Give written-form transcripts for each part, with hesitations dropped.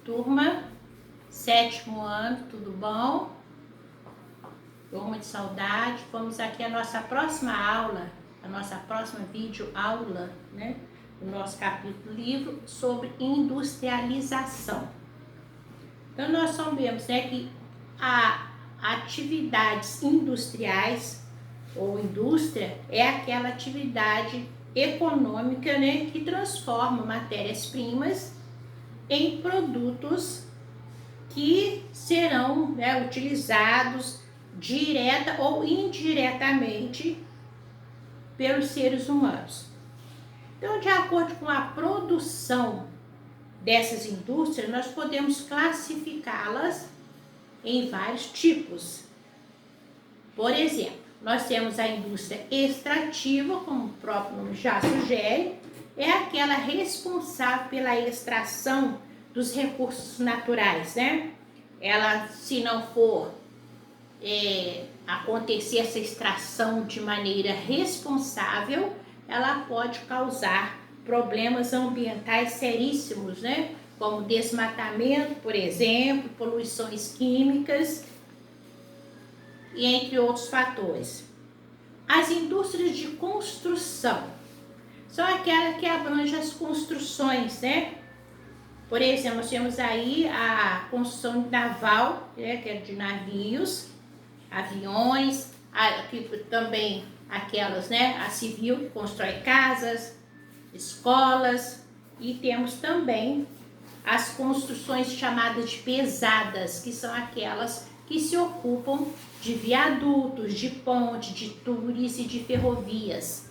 Turma, 7º ano, tudo bom? Turma de saudade. Vamos aqui à nossa próxima aula, a nossa próxima vídeo aula, né? O nosso capítulo livro sobre industrialização. Então, nós sabemos, né, que atividades industriais ou indústria é aquela atividade econômica, né, que transforma matérias-primas em produtos que serão, né, utilizados direta ou indiretamente pelos seres humanos. Então, de acordo com a produção dessas indústrias, nós podemos classificá-las em vários tipos. Por exemplo, nós temos a indústria extrativa, como o próprio nome já sugere, é aquela responsável pela extração dos recursos naturais, né? Ela, se não for acontecer essa extração de maneira responsável, ela pode causar problemas ambientais seríssimos, né? Como desmatamento, por exemplo, poluições químicas e entre outros fatores. As indústrias de construção são aquelas que abrangem as construções, né? Por exemplo, nós temos aí a construção naval, né, que é de navios, aviões, também aquelas, né, a civil que constrói casas, escolas, e temos também as construções chamadas de pesadas, que são aquelas que se ocupam de viadutos, de pontes, de túneis e de ferrovias.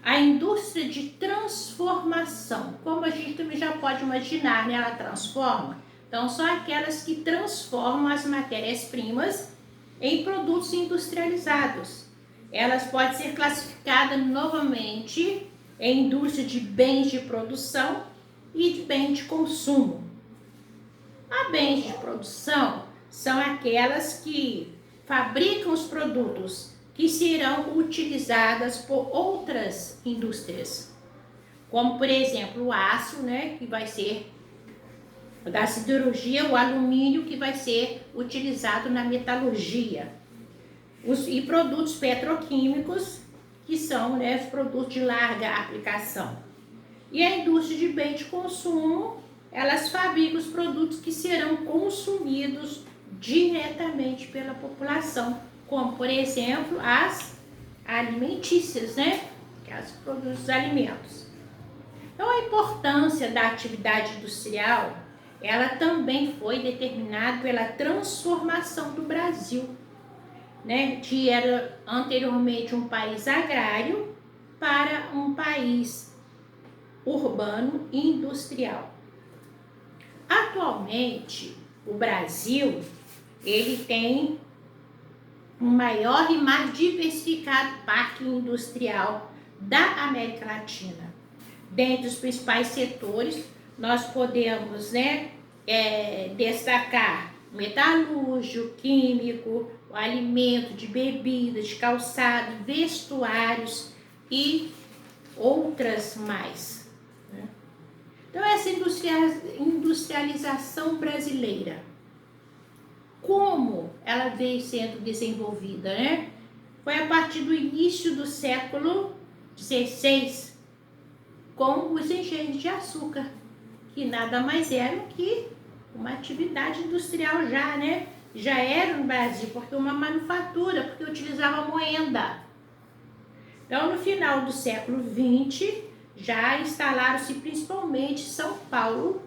A indústria de transformação, como a gente também já pode imaginar, né, ela transforma. Então, são aquelas que transformam as matérias-primas em produtos industrializados. Elas podem ser classificadas novamente em indústria de bens de produção e de bens de consumo. A bens de produção são aquelas que fabricam os produtos que serão utilizadas por outras indústrias, como por exemplo o aço, né, que vai ser da siderurgia, o alumínio que vai ser utilizado na metalurgia, e produtos petroquímicos que são, né, os produtos de larga aplicação. E a indústria de bem de consumo, elas fabricam os produtos que serão consumidos diretamente pela população, como por exemplo as alimentícias, né, que é os produtos dos alimentos. Então a importância da atividade industrial, ela também foi determinada pela transformação do Brasil, né, que era anteriormente um país agrário para um país urbano e industrial. Atualmente, o Brasil, ele tem o maior e mais diversificado parque industrial da América Latina. Dentre os principais setores, nós podemos, né, destacar metalúrgico, químico, o alimento, de bebidas, de calçado, vestuários e outras mais. Né? Então, essa industrialização brasileira, como ela veio sendo desenvolvida, né? Foi a partir do início do século XVI, com os engenhos de açúcar, que nada mais eram que uma atividade industrial já, né? Já era no Brasil, porque uma manufatura, porque utilizava moenda. Então, no final do século XX, já instalaram-se principalmente em São Paulo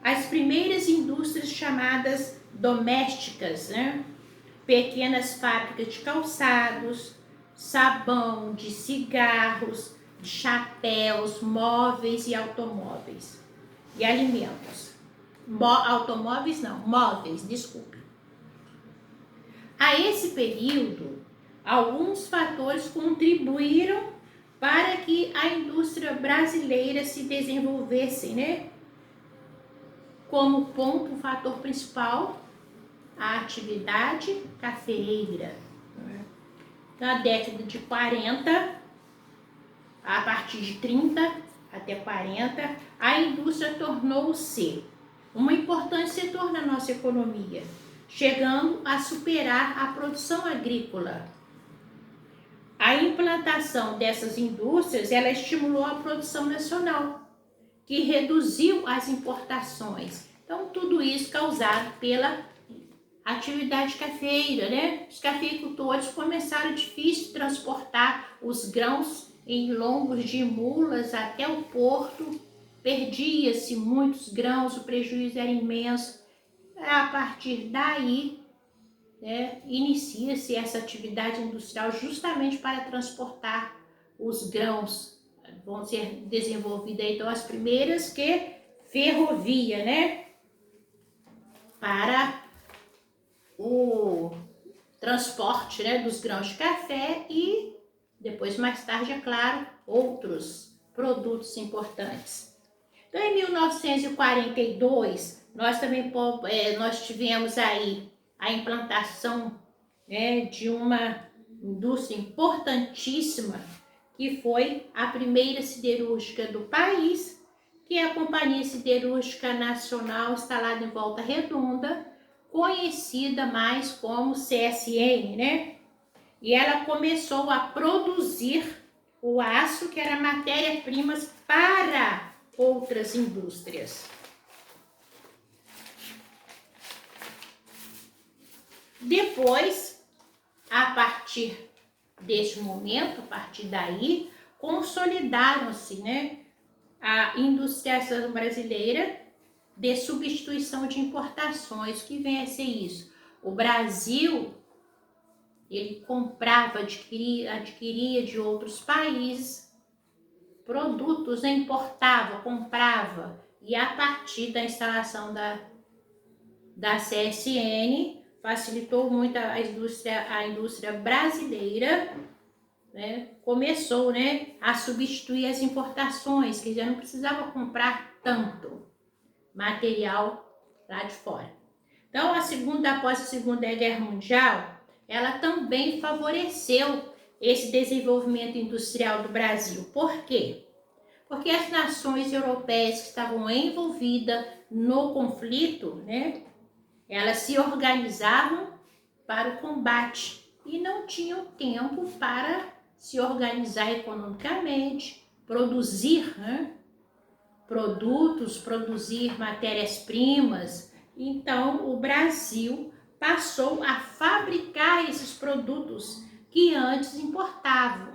as primeiras indústrias chamadas domésticas, né? Pequenas fábricas de calçados, sabão, de cigarros, de chapéus, móveis e automóveis. E alimentos. Automóveis não, móveis, desculpe. A esse período, alguns fatores contribuíram para que a indústria brasileira se desenvolvesse, né? Como ponto, o fator principal, a atividade cafeeira. Na década de 40, a partir de 30 até 40, a indústria tornou-se um importante setor na nossa economia, chegando a superar a produção agrícola. A implantação dessas indústrias, ela estimulou a produção nacional, que reduziu as importações. Então, tudo isso causado pela atividade cafeeira, né? Os cafeicultores começaram difícil transportar os grãos em lombos de mulas até o porto, perdia-se muitos grãos, o prejuízo era imenso. A partir daí, né, inicia-se essa atividade industrial justamente para transportar os grãos. Vão ser desenvolvidas então as primeiras que ferrovia, né? Para o transporte, né, dos grãos de café e depois, mais tarde, é claro, outros produtos importantes. Então, em 1942, nós tivemos aí a implantação, né, de uma indústria importantíssima, que foi a primeira siderúrgica do país, que é a Companhia Siderúrgica Nacional, instalada em Volta Redonda, conhecida mais como CSN, né? E ela começou a produzir o aço, que era matéria-prima para outras indústrias. Depois, a partir deste momento, a partir daí, consolidaram-se, né, a industrialização brasileira de substituição de importações. O que vem a ser isso? O Brasil, ele comprava, adquiria de outros países produtos, né, importava, comprava, e a partir da instalação da CSN, facilitou muito a indústria brasileira, né, começou, né, a substituir as importações, que já não precisava comprar tanto material lá de fora. Então, após a Segunda Guerra Mundial, ela também favoreceu esse desenvolvimento industrial do Brasil. Por quê? Porque as nações europeias que estavam envolvidas no conflito, né, elas se organizavam para o combate e não tinham tempo para se organizar economicamente, produzir, né, produtos, produzir matérias-primas. Então, o Brasil passou a fabricar esses produtos que antes importavam.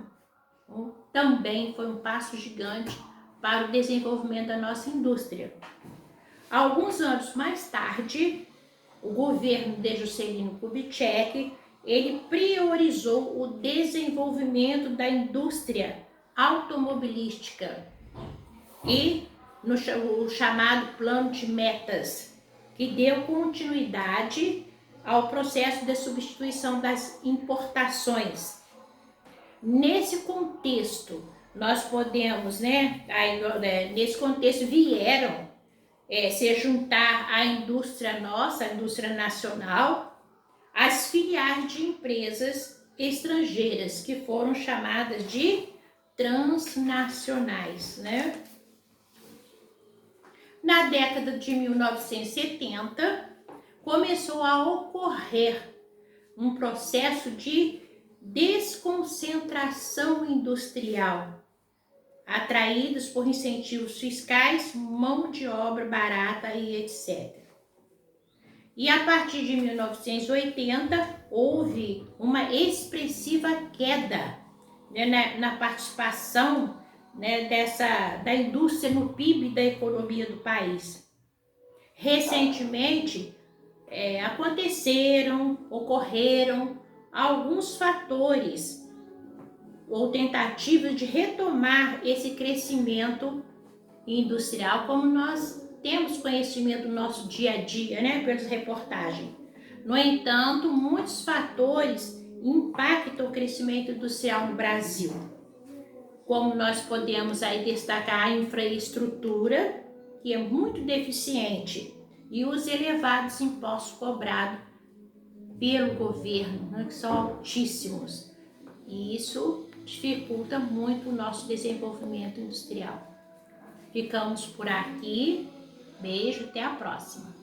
Então, também foi um passo gigante para o desenvolvimento da nossa indústria. Alguns anos mais tarde, o governo de Juscelino Kubitschek, ele priorizou o desenvolvimento da indústria automobilística e o chamado Plano de Metas, que deu continuidade ao processo de substituição das importações. Nesse contexto, nós podemos, né, nesse contexto vieram se juntar à indústria nossa, a indústria nacional, as filiais de empresas estrangeiras, que foram chamadas de transnacionais, né? Na década de 1970, começou a ocorrer um processo de desconcentração industrial, atraídos por incentivos fiscais, mão de obra barata e etc. E a partir de 1980, houve uma expressiva queda, né, na participação, né, da indústria no PIB da economia do país. Recentemente, ocorreram alguns fatores ou tentativas de retomar esse crescimento industrial, como nós temos conhecimento do nosso dia a dia, né, pelas reportagens. No entanto, muitos fatores impactam o crescimento industrial no Brasil. Como nós podemos aí destacar a infraestrutura, que é muito deficiente, e os elevados impostos cobrados pelo governo, né, que são altíssimos. E isso dificulta muito o nosso desenvolvimento industrial. Ficamos por aqui. Beijo, até a próxima.